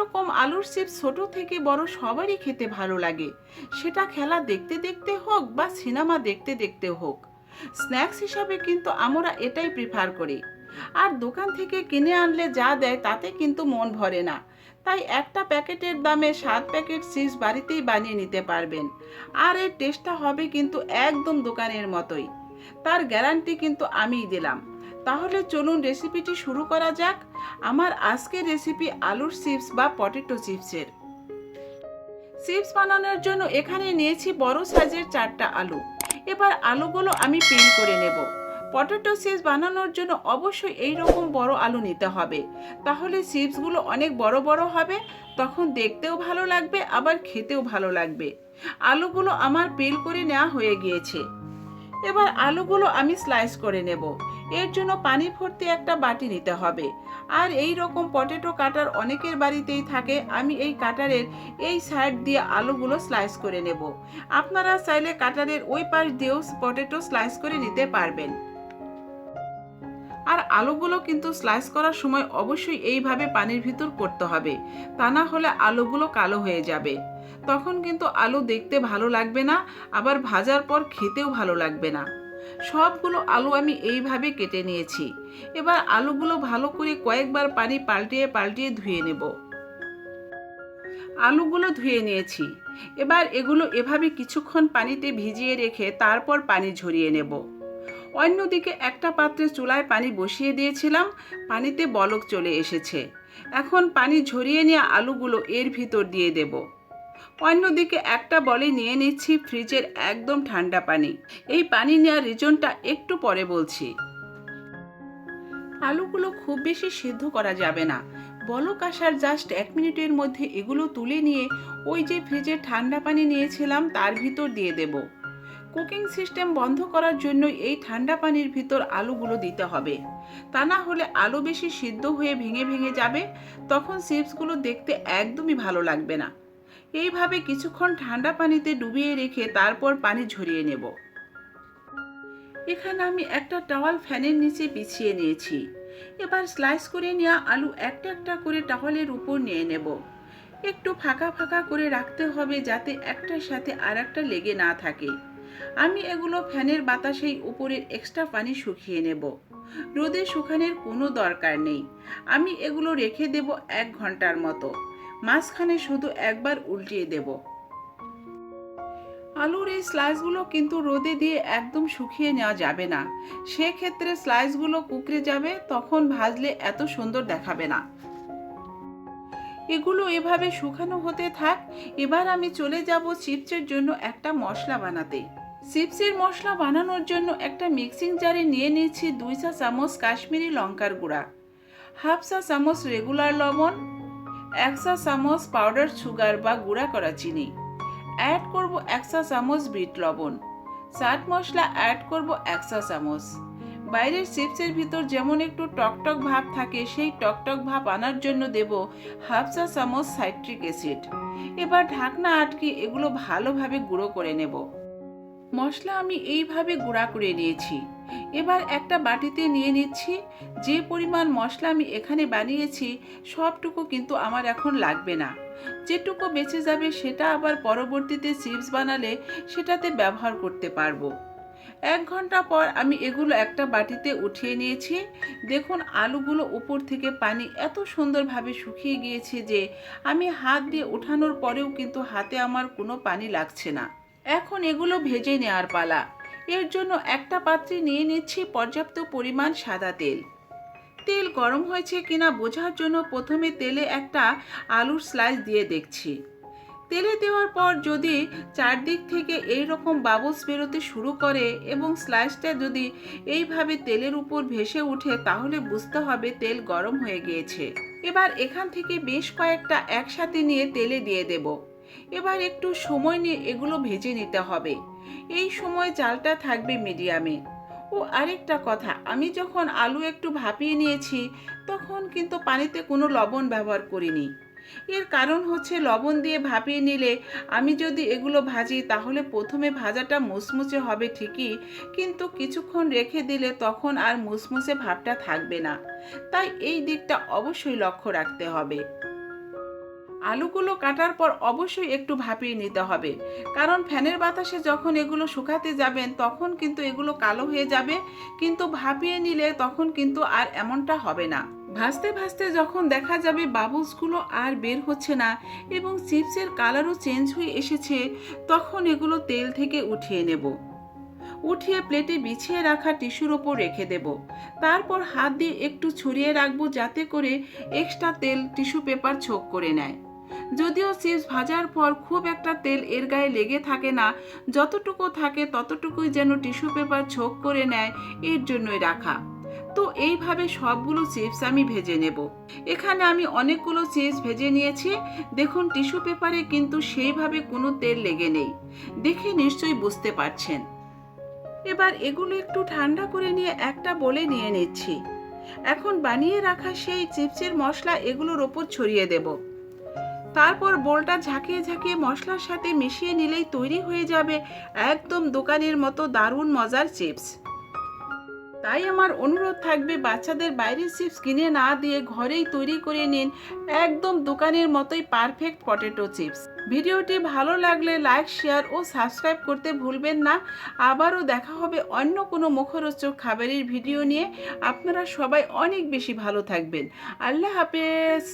রকম আলুর চিপস ছোট থেকে বড় সবারই খেতে ভালো লাগে, সেটা খেলা দেখতে দেখতে হোক বা সিনেমা দেখতে দেখতে হোক। স্ন্যাক্স হিসাবে কিন্তু আমরা এটাই প্রিফার করি। আর দোকান থেকে কিনে আনলে যা দেয় তাতে কিন্তু মন ভরে না। তাই একটা প্যাকেটের দামে 7 প্যাকেট চিপস বাড়িতেই বানিয়ে নিতে পারবেন। আর এর টেস্টটা হবে কিন্তু একদম দোকানের মতোই, তার গ্যারান্টি কিন্তু আমিই দিলাম। তাহলে চলুন রেসিপিটি শুরু করা যাক। আমার আজকের রেসিপি আলুর চিপস বা পটেটো চিপসের। চিপস বানানোর জন্য এখানে নিয়েছি বড় সাইজের 4টা আলু। এবার আলুগুলো আমি পিল করে নেব। পটেটো চিপস বানানোর জন্য অবশ্যই এই রকম বড় আলু নিতে হবে, তাহলে চিপসগুলো অনেক বড় বড় হবে, তখন দেখতেও ভালো লাগবে আবার খেতেও ভালো লাগবে। আলুগুলো আমার পিল করে নেওয়া হয়ে গিয়েছে। এবার আলুগুলো আমি স্লাইস করে নেব। এর জন্য পানি ভর্তি একটা বাটি নিতে হবে। আর এই রকম পটেটো কাটার অনেকের বাড়িতেই থাকে। আমি এই কাটারের এই সাইড দিয়ে আলুগুলো স্লাইস করে নেব। আপনারা চাইলে কাটারের ওই পাশ দিয়েও পটেটো স্লাইস করে নিতে পারবেন। আর আলুগুলো কিন্তু স্লাইস করার সময় অবশ্যই এইভাবে পানির ভিতর করতে হবে, তা না হলে আলুগুলো কালো হয়ে যাবে। তখন কিন্তু আলু দেখতে ভালো লাগবে না, আবার ভাজার পর খেতেও ভালো লাগবে না। সবগুলো আলু আমি এইভাবে কেটে নিয়েছি। এবার আলুগুলো ভালো করে কয়েকবার পানি পাল্টিয়ে পাল্টিয়ে ধুয়ে নেব। আলুগুলো ধুয়ে নিয়েছি। এবার এগুলো এভাবে কিছুক্ষণ পানিতে ভিজিয়ে রেখে তারপর পানি ঝরিয়ে নেব। অন্যদিকে একটা পাত্রে চুলায় পানি বসিয়ে দিয়েছিলাম, পানিতে বলক চলে এসেছে। এখন পানি ঝরিয়ে নেওয়া আলুগুলো এর ভিতর দিয়ে দেব। অন্যদিকে একটা বলে নিয়ে নিচ্ছি ফ্রিজের একদম ঠান্ডা পানি। এই পানি নেওয়ার রিজনটা একটু পরে বলছি। আলুগুলো খুব বেশি সিদ্ধ করা যাবে না, বলক আসার জাস্ট 1 মিনিটের মধ্যে এগুলো তুলে নিয়ে ওই যে ফ্রিজের ঠান্ডা পানি নিয়েছিলাম তার ভিতর দিয়ে দেব। কুকিং সিস্টেম বন্ধ করার জন্য এই ঠান্ডা পানির ভিতর আলুগুলো দিতে হবে, তা না হলে আলু বেশি সিদ্ধ হয়ে ভেঙে ভেঙে যাবে, তখন চিপসগুলো দেখতে একদমই ভালো লাগবে না। এইভাবে কিছুক্ষণ ঠান্ডা পানিতে ডুবিয়ে রেখে তারপর পানি ঝরিয়ে নেব। এখানে আমি একটা টাওয়াল ফ্যানের নিচে বিছিয়ে নিয়েছি। এবার স্লাইস করে নেওয়া আলু একটা একটা করে টাওয়ালের উপর নিয়ে নেব। একটু ফাঁকা ফাঁকা করে রাখতে হবে যাতে একটার সাথে আর একটা লেগে না থাকে। আমি এগুলো ফ্যানের বাতাসেই উপরের এক্সট্রা পানি শুকিয়ে নেব। রোদে শুকানোর কোনো দরকার নেই। আমি এগুলো রেখে দেব 1 ঘন্টার মতো। মাঝখানে শুধু একবার উল্টিয়ে দেব। আলুর এই স্লাইসগুলো কিন্তু রোদে দিয়ে একদম শুকিয়ে নেওয়া যাবে না, সেক্ষেত্রে স্লাইসগুলো কুকড়ে যাবে, তখন ভাজলে এত সুন্দর দেখাবে না। এগুলো এভাবে শুকানো হতে থাক। এবার আমি চলে যাব চিপসের জন্য একটা মশলা বানাতে। চিপসের মশলা বানানোর জন্য একটা মিক্সিং জারে নিয়ে নিচ্ছি 2 চা চামচ কাশ্মীরি লঙ্কার গুঁড়া, 1/2 চা চামচ রেগুলার লবণ, 1 চা চামচ পাউডার সুগার বা গুঁড়া করা চিনি, অ্যাড করব 1 চা চামচ বিট লবণ, চাট মশলা অ্যাড করব 1 চা চামচ। বাইরের চিপসের ভিতর যেমন একটু টকটক ভাব থাকে, সেই টকটক ভাব আনার জন্য দেব 1/2 চা চামচ সাইট্রিক অ্যাসিড। এবার ঢাকনা আটকে এগুলো ভালোভাবে গুঁড়ো করে নেব। মশলা আমি এইভাবে গুঁড়া করে নিয়েছি। এবার একটা বাটিতে নিয়ে নিচ্ছি। যে পরিমাণ মশলা আমি এখানে বানিয়েছি সবটুকু কিন্তু আমার এখন লাগবে না। যেটুকু বেঁচে যাবে সেটা আবার পরবর্তীতে চিপস বানালে সেটাতে ব্যবহার করতে পারবো। 1 ঘন্টা পর আমি এগুলো একটা বাটিতে উঠিয়ে নিয়েছি। দেখুন আলুগুলো উপর থেকে পানি এত সুন্দরভাবে শুকিয়ে গিয়েছে যে আমি হাত দিয়ে ওঠানোর পরেও কিন্তু হাতে আমার কোনো পানি লাগছে না। এখন এগুলো ভেজে নেওয়ার পালা। এর জন্য একটা পাত্রে নিয়ে নিচ্ছি পর্যাপ্ত পরিমাণ সাদা তেল। তেল গরম হয়েছে কিনা বোঝার জন্য প্রথমে তেলে একটা আলুর স্লাইস দিয়ে দেখছি। তেলে দেওয়ার পর যদি চারদিক থেকে এই রকম বাবলস বেরোতে শুরু করে এবং স্লাইসটা যদি এইভাবে তেলের উপর ভেসে ওঠে, তাহলে বুঝতে হবে তেল গরম হয়ে গিয়েছে। এবার এখান থেকে বেশ কয়েকটা একসাথে নিয়ে তেলে দিয়ে দেব। এবার একটু সময় নিয়ে এগুলো ভেজে নিতে হবে। এই সময় জালটা থাকবে মিডিয়ামে। ও আরেকটা কথা, আমি যখন আলু একটু ভাপিয়ে নিয়েছি তখন কিন্তু পানিতে কোনো লবণ ব্যবহার করিনি। এর কারণ হচ্ছে লবণ দিয়ে ভাপিয়ে নিলে আমি যদি এগুলো ভাজি তাহলে প্রথমে ভাজাটা মুচমুচে হবে ঠিকই, কিন্তু কিছুক্ষণ রেখে দিলে তখন আর মুচমুচে ভাবটা থাকবে না। তাই এই দিকটা অবশ্যই লক্ষ্য রাখতে হবে। আলুগুলো কাটার পর অবশ্যই একটু ভাপিয়ে নিতে হবে, কারণ ফ্যানের বাতাসে যখন এগুলো শুকাতে যাবেন তখন কিন্তু এগুলো কালো হয়ে যাবে, কিন্তু ভাপিয়ে নিলে তখন কিন্তু আর এমনটা হবে না। ভাজতে ভাজতে যখন দেখা যাবে বাবলসগুলো আর বের হচ্ছে না এবং চিপসের কালারও চেঞ্জ হয়ে এসেছে, তখন এগুলো তেল থেকে উঠিয়ে নেব। উঠিয়ে প্লেটে বিছিয়ে রাখা টিস্যুর ওপর রেখে দেব। তারপর হাত দিয়ে একটু ছড়িয়ে রাখবো যাতে করে এক্সট্রা তেল টিস্যু পেপার ছোপ করে নেয়। যদিও চিপস ভাজার পর খুব একটা তেল এর গায়ে লেগে থাকে না, যতটুকু থাকে ততটুকুই যেন টিস্যু পেপার ছোপ করে নেয়, এর জন্যই রাখা। তো এইভাবে সবগুলো চিপস আমি ভেজে নেব। এখানে আমি অনেকগুলো চিপস ভেজে নিয়েছি। দেখুন টিস্যু পেপারে কিন্তু সেইভাবে কোনো তেল লেগে নেই, দেখে নিশ্চয়ই বুঝতে পারছেন। এবার এগুলো একটু ঠান্ডা করে নিয়ে একটা বলে নিয়ে নিচ্ছি। এখন বানিয়ে রাখা সেই চিপসের মশলা এগুলোর ওপর ছড়িয়ে দেব। তারপর বোলটা ঝাঁকিয়ে ঝাঁকিয়ে মশলার সাথে মিশিয়ে নিলেই তৈরি হয়ে যাবে একদম দোকানের মতো দারুণ মজার চিপস। তাই আমার অনুরোধ থাকবে, বাচ্চাদের বাইরের চিপস কিনে না দিয়ে ঘরেই তৈরি করে নিন একদম দোকানের মতোই পারফেক্ট পটেটো চিপস। ভিডিওটি ভালো লাগলে লাইক, শেয়ার ও সাবস্ক্রাইব করতে ভুলবেন না। আবারও দেখা হবে অন্য কোনো মুখরোচক খাবারের ভিডিও নিয়ে। আপনারা সবাই অনেক বেশি ভালো থাকবেন। আল্লাহ হাফেজ।